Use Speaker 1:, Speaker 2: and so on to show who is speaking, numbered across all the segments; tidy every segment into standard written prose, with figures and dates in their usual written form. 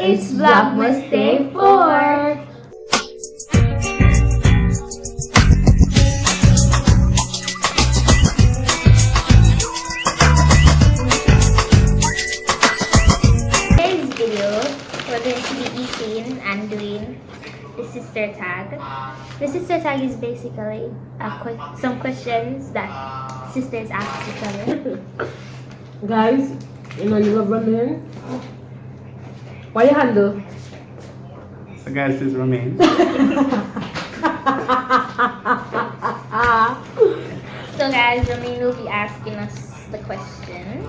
Speaker 1: It's Vlogmas Day 4! Today's video, we're going to be eating and doing the sister tag. The sister tag is basically some questions that sisters ask each other.
Speaker 2: Guys, you know you love ramen. What you handle?
Speaker 3: So guys, this remains.
Speaker 1: So guys, Ramin will be asking us the questions.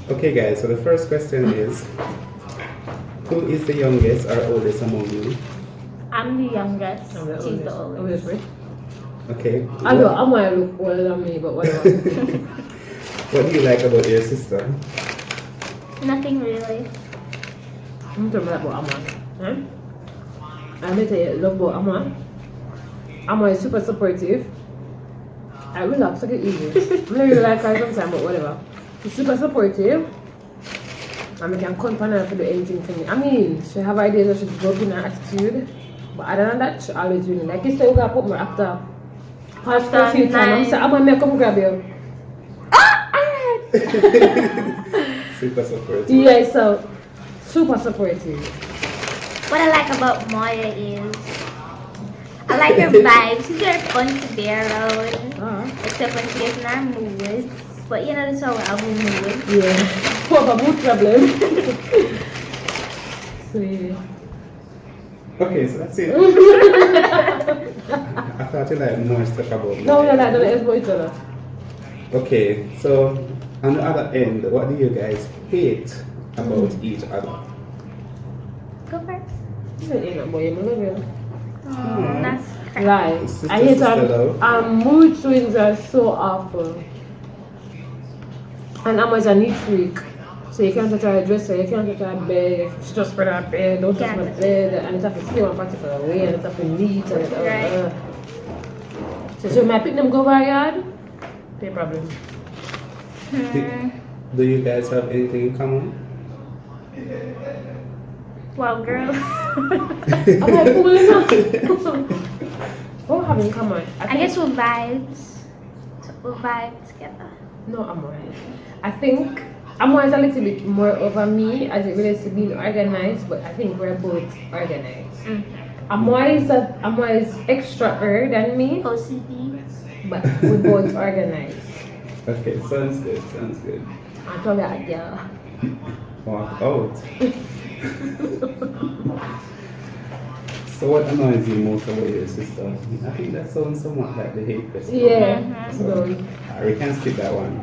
Speaker 3: Okay guys, so the first question is, who is the youngest or oldest among you?
Speaker 1: I'm the youngest. She's the oldest.
Speaker 3: Okay.
Speaker 2: I know I might look older than me, but whatever.
Speaker 3: What do you like about your sister?
Speaker 1: Nothing really.
Speaker 2: I'm talking about Amma. I'm going to tell you, love about Amma. Amma is super supportive. I relax, take it easy. I don't really like her sometimes, but whatever. She's super supportive. And I can count on her to do anything for me. I mean, she have ideas that she's broken her attitude. But other than that, she always win. Like you said, we're going to put me after a few times. I'm going to come grab you.
Speaker 3: Super supportive.
Speaker 2: Yeah, so super supportive.
Speaker 1: What I like about Maya is I like her vibe. She's very fun to be around. Except when she gets in her moods. But you know, that's how I will move.
Speaker 2: Yeah. Poor a mood problem. So yeah.
Speaker 3: Okay, so that's it. I thought you liked more stuff about me.
Speaker 2: No, we don't like to about each other.
Speaker 3: Okay, so on the other end, what do you guys hate about each other?
Speaker 1: Go first.
Speaker 2: You ain't no boy, you love you.
Speaker 1: That's correct.
Speaker 2: Like,
Speaker 3: Sister,
Speaker 2: I hate
Speaker 3: sister,
Speaker 2: her. Mood swings are so awful. And I'm a neat freak. So you can't touch her dresser, you can't touch her bed. She just spread her bed, don't touch my bed. And it's have to stay one particular way, and it's have to neat. And so when I pick them go by yard, no problem.
Speaker 3: Do you guys have anything in common?
Speaker 1: Well, girl.
Speaker 2: I'm like, fooling up. What have in common?
Speaker 1: I guess we're vibes. We'll vibe together.
Speaker 2: No, I'm alright. I think I'm always a little bit more over me as it relates to being organized, but I think we're both organized. I'm always extra than me,
Speaker 1: OCD.
Speaker 2: but we're both organized.
Speaker 3: Okay, sounds good, sounds good.
Speaker 2: I told that girl.
Speaker 3: Walk out. So what annoys you most about your sister? I think that sounds somewhat like the hate question.
Speaker 2: Yeah. So,
Speaker 3: We can skip that one.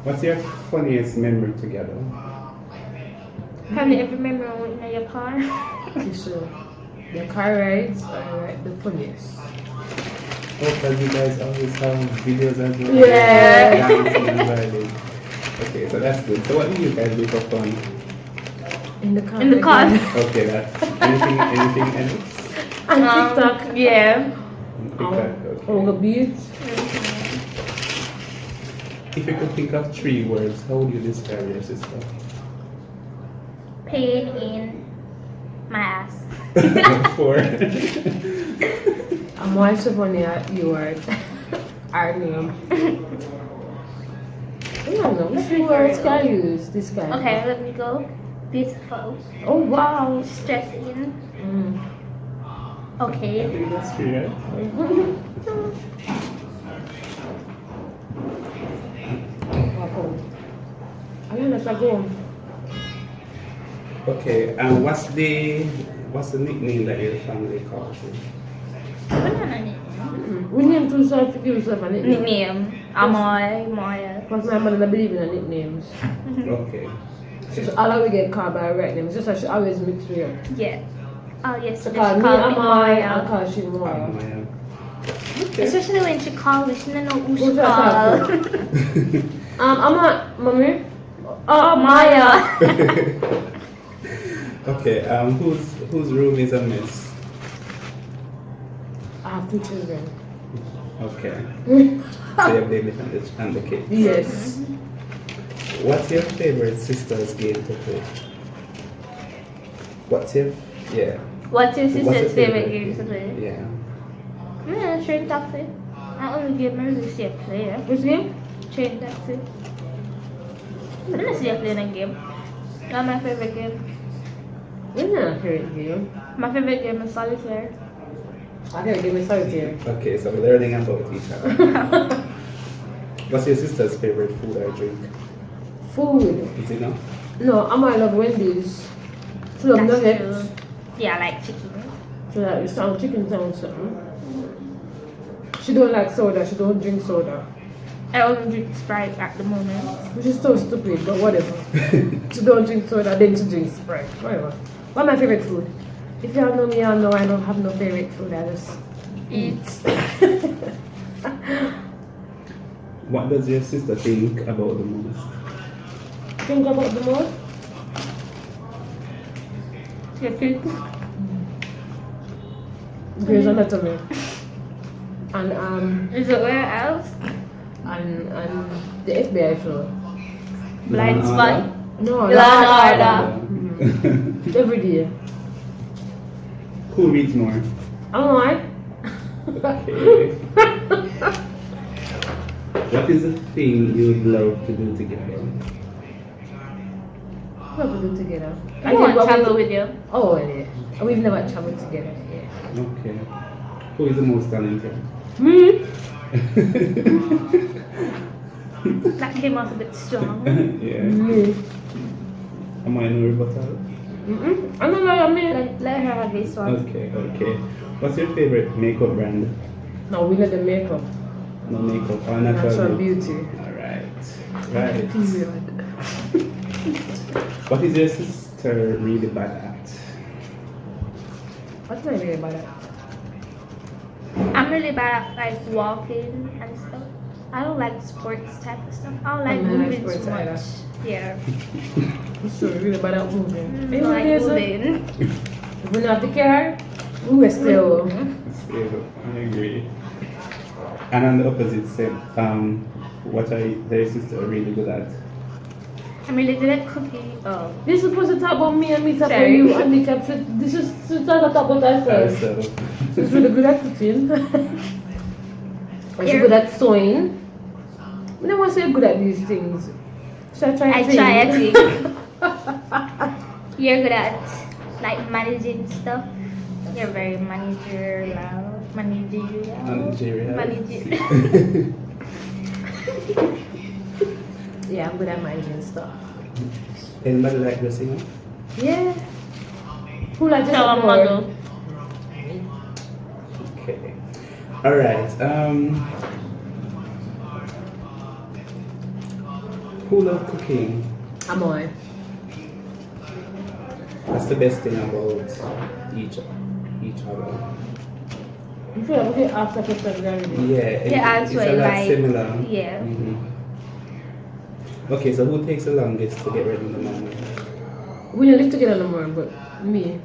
Speaker 3: What's your funniest memory together?
Speaker 1: Have you ever remember when you in your car?
Speaker 2: sure. The car rides are like the funniest.
Speaker 3: Oh, because you guys always have videos as well.
Speaker 2: Yeah.
Speaker 3: Dancing and vibing. Okay, so that's good. So what do you guys do for fun?
Speaker 2: In the car.
Speaker 1: In the car.
Speaker 3: Okay, that's anything else?
Speaker 2: And TikTok.
Speaker 1: Yeah.
Speaker 3: TikTok, okay.
Speaker 2: On the beach.
Speaker 3: If you could think of 3 words, how would you describe your sister?
Speaker 1: Pain in my ass.
Speaker 3: 4.
Speaker 2: I'm watching funny your our name. I don't know. Which words can I use? This guy.
Speaker 1: Okay, let me go. Beautiful.
Speaker 2: Oh wow.
Speaker 1: Stressing.
Speaker 3: I
Speaker 1: Okay.
Speaker 3: think that's 3, right? Okay, and what's the nickname that your family calls you?
Speaker 1: What kind of nickname?
Speaker 2: We name two self yourself a nickname.
Speaker 1: Nickname. Amoy, Maya.
Speaker 2: Because my mother doesn't believe in nicknames.
Speaker 3: Okay.
Speaker 2: She's always get called by her right name. It's just that she always mix with her.
Speaker 1: Yeah. Oh yes,
Speaker 2: So
Speaker 1: so
Speaker 2: call
Speaker 1: she
Speaker 2: me
Speaker 1: called me
Speaker 2: Amoy, I
Speaker 1: Maya.
Speaker 2: call she Moya.
Speaker 3: Maya.
Speaker 1: Especially when she called me, she didn't know who she
Speaker 2: Who's that
Speaker 1: called.
Speaker 2: I'm not, mommy.
Speaker 1: Oh, Maya.
Speaker 3: Okay, whose room is a mess?
Speaker 2: I have 2 children.
Speaker 3: Okay. So you blame it on the kids.
Speaker 2: Yes.
Speaker 3: What's your favorite sister's game to play? What's your yeah?
Speaker 1: What's your
Speaker 3: What's your
Speaker 1: sister's favorite game to play?
Speaker 3: Yeah.
Speaker 1: Train taxi. I only game I really see her play.
Speaker 2: Which game?
Speaker 1: Train taxi. I don't see her playing a game. Not my favorite game.
Speaker 2: What's your favorite game?
Speaker 1: My favorite game is solitaire.
Speaker 2: I think game is solitaire.
Speaker 3: Okay, so we're learning about each other. What's your sister's favorite food or drink?
Speaker 2: Food.
Speaker 3: Is it not?
Speaker 2: No, I love Wendy's. She love
Speaker 1: That's
Speaker 2: nuggets.
Speaker 1: true. Yeah, I like chicken.
Speaker 2: She like sound chicken sound something. She don't like soda. She don't drink soda.
Speaker 1: I only drink Sprite at the moment.
Speaker 2: Which is so stupid, but whatever. She don't drink soda, then she drinks Sprite. Whatever. What's my favorite food? If y'all know me, y'all know I don't have no favorite food. I just eat.
Speaker 3: What does your sister think about the most?
Speaker 2: Think about the most?
Speaker 1: Your food?
Speaker 2: Grey's Anatomy. And
Speaker 1: Is it where else?
Speaker 2: and the FBI show.
Speaker 1: Blind
Speaker 3: Law and
Speaker 1: Spot.
Speaker 2: No,
Speaker 1: Law and Order.
Speaker 2: Every day.
Speaker 3: Who reads more?
Speaker 2: I'm like,
Speaker 3: Okay. What is the thing you'd love to do together?
Speaker 2: what we do together?
Speaker 1: I want to travel with you.
Speaker 2: Oh, yeah. We've never traveled together. Yeah.
Speaker 3: Okay. Who is the most talented?
Speaker 2: Me?
Speaker 1: That came out a bit strong.
Speaker 3: Yeah.
Speaker 2: Me.
Speaker 3: Am I in a rebuttal?
Speaker 2: I don't know what I mean.
Speaker 1: Let her have this one.
Speaker 3: Okay, okay. What's your favorite makeup brand?
Speaker 2: No, we let the makeup.
Speaker 3: No makeup or natural
Speaker 2: Natural
Speaker 3: beauty.
Speaker 2: beauty.
Speaker 3: Alright. Right.
Speaker 2: Period.
Speaker 3: What is your sister really bad at?
Speaker 2: What's my name about that?
Speaker 1: I'm really bad at like walking and stuff. I don't like sports type of stuff. I don't like
Speaker 2: I'm not like
Speaker 1: moving
Speaker 2: sports
Speaker 1: too much.
Speaker 2: either.
Speaker 1: Yeah.
Speaker 2: It's so really bad at moving.
Speaker 1: I
Speaker 2: Hey,
Speaker 1: don't like
Speaker 2: what is it?
Speaker 1: moving.
Speaker 2: If we not the car, we will still.
Speaker 3: Still, I agree. And on the opposite side, what are their sister really good at?
Speaker 1: I'm really good at cooking. Oh.
Speaker 2: This is supposed to talk about me and me talk about
Speaker 1: Sorry.
Speaker 2: you and me capture. This is to talk about ourselves.
Speaker 3: Also,
Speaker 2: She's really good at cooking. And she's good at sewing. I don't want to say good at these things. Should I try
Speaker 1: I
Speaker 2: a thing?
Speaker 1: try a thing. You're good at like managing stuff. You're very managerial.
Speaker 3: Managerial.
Speaker 2: Yeah, I'm good at managing stuff.
Speaker 3: Anybody like dressing up?
Speaker 2: Yeah. Who like this
Speaker 1: So I'm
Speaker 2: more?
Speaker 1: model.
Speaker 3: Okay. Alright. Who loves cooking?
Speaker 2: I'm on.
Speaker 3: That's the best thing about each other.
Speaker 2: You feel like we can ask that question already?
Speaker 3: Yeah,
Speaker 1: Yeah,
Speaker 3: it's
Speaker 1: that's
Speaker 3: a
Speaker 1: what
Speaker 3: lot
Speaker 1: like-
Speaker 3: similar.
Speaker 1: yeah.
Speaker 3: Mhm. Okay, so who takes the longest to get ready in the morning?
Speaker 2: We don't live together no more, but me.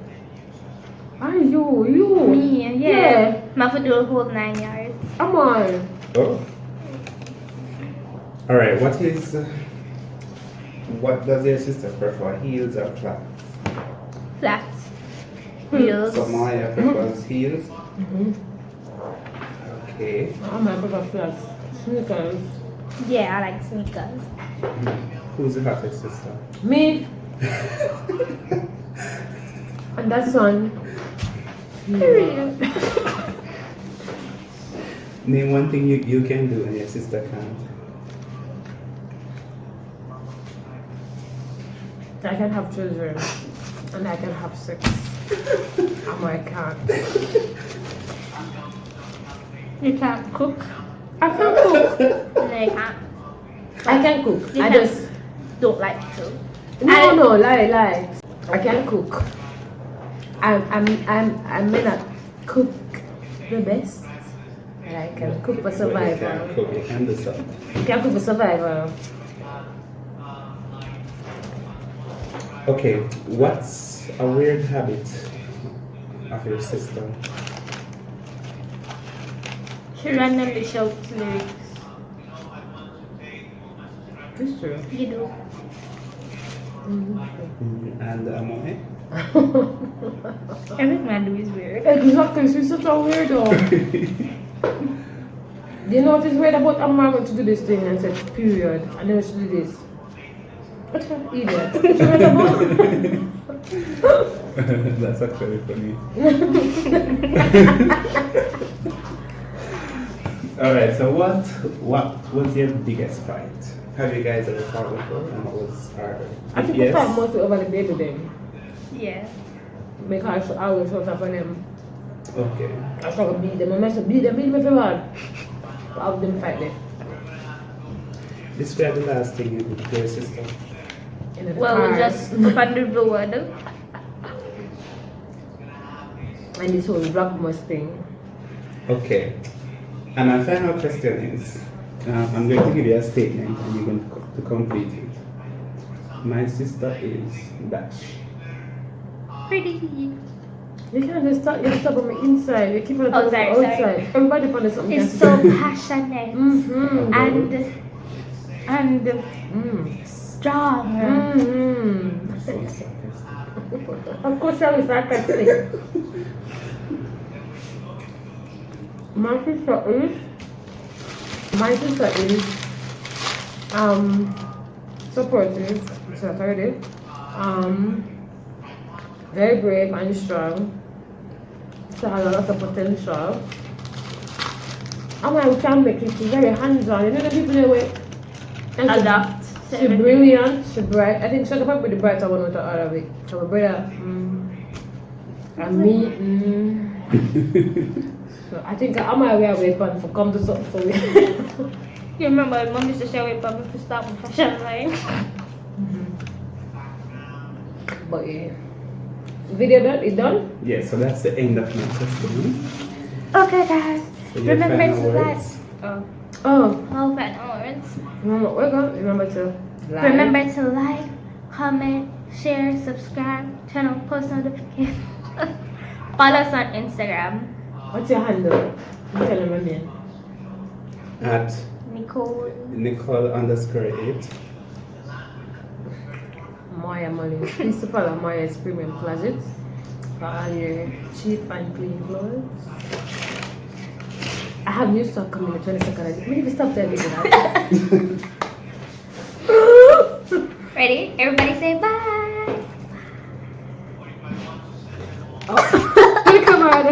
Speaker 2: Are you?
Speaker 1: Me, yeah. I have to do a whole 9 yards.
Speaker 2: I'm on.
Speaker 3: Oh. Alright, what does your sister prefer, heels or flats?
Speaker 1: Flats. Heels.
Speaker 3: So Maya prefers heels.
Speaker 2: Mm-hmm.
Speaker 3: Okay.
Speaker 2: I'm a paper flats. Sneakers.
Speaker 1: Yeah, I like sneakers.
Speaker 3: Who's the hottest sister?
Speaker 2: Me. And that son.
Speaker 1: Period.
Speaker 3: Name one thing you can do and your sister can't.
Speaker 2: I can have children. And I can have sex. And I can't.
Speaker 1: You can't cook.
Speaker 2: I can cook.
Speaker 1: No, you can't.
Speaker 2: I can cook.
Speaker 1: You
Speaker 2: I
Speaker 1: can-
Speaker 2: just.
Speaker 1: Don't like to.
Speaker 2: No, lie. I can cook. I may not cook the best. But I can cook for
Speaker 3: But you
Speaker 2: survival.
Speaker 3: can't cook, you can do something.
Speaker 2: I can cook for survival.
Speaker 3: Okay, what's a weird habit of your sister?
Speaker 1: She randomly shouts lyrics.
Speaker 2: It's true.
Speaker 1: You do.
Speaker 3: And Amoy?
Speaker 1: Everything I do is weird.
Speaker 2: Exactly, she's such a weirdo. Do you know what is weird about Amma going to do this thing and said period and then she do this? What an idiot. What's weird about?
Speaker 3: That's actually funny. Alright, so what was your biggest fight? Have you guys ever fought before? And what was harder?
Speaker 2: I think we fight mostly over the baby them.
Speaker 1: Yeah.
Speaker 2: Because I always shut up on them.
Speaker 3: Okay.
Speaker 2: I try to beat them. I must beat them very hard. To have them fight them.
Speaker 3: Describe the last thing you did to your sister.
Speaker 2: In the
Speaker 1: Well,
Speaker 2: car.
Speaker 1: we just up under the water.
Speaker 2: And this whole Vlogmas thing.
Speaker 3: Okay. And my final question is, I'm going to give you a statement and you're going to complete it. My sister is dash.
Speaker 1: Pretty.
Speaker 2: You can't just start your stuff on the inside. You keep it on the
Speaker 1: Sorry.
Speaker 2: outside. Everybody put something.
Speaker 1: It's so passionate
Speaker 2: Mm-hmm.
Speaker 1: and strong.
Speaker 2: Mm-hmm.
Speaker 3: So sarcastic.
Speaker 2: Of course, I was sarcastic. My sister is supportive, supportive, very brave and strong. She has a lot of potential. And when we can make it, she's very hands-on. You know the people that way
Speaker 1: Adapt.
Speaker 2: She's brilliant, she's bright. I think she's probably the brighter one with all of it. So my brother, and me, So I think I'm my way away plan for come to something for me.
Speaker 1: You remember mom used to share with me to start with fashion line.
Speaker 2: But yeah. Video done? It done?
Speaker 3: Yeah, so that's the end of my testimony.
Speaker 1: Okay guys.
Speaker 3: So your
Speaker 1: Remember
Speaker 3: final
Speaker 1: to like.
Speaker 3: words?
Speaker 2: Oh.
Speaker 1: All final words.
Speaker 2: Remember to like.
Speaker 1: Remember to like, comment, share, subscribe, turn on post notifications. Follow us on Instagram.
Speaker 2: What's your handle? I'm telling my man.
Speaker 3: At
Speaker 1: Nicole.
Speaker 3: Nicole_8.
Speaker 2: Maya Molly. Please follow Maya's Premium Closet for all your cheap and clean clothes. I have new stock coming the 22nd. Maybe stop telling me that.
Speaker 1: Ready? Everybody say bye.
Speaker 2: Oh, come on.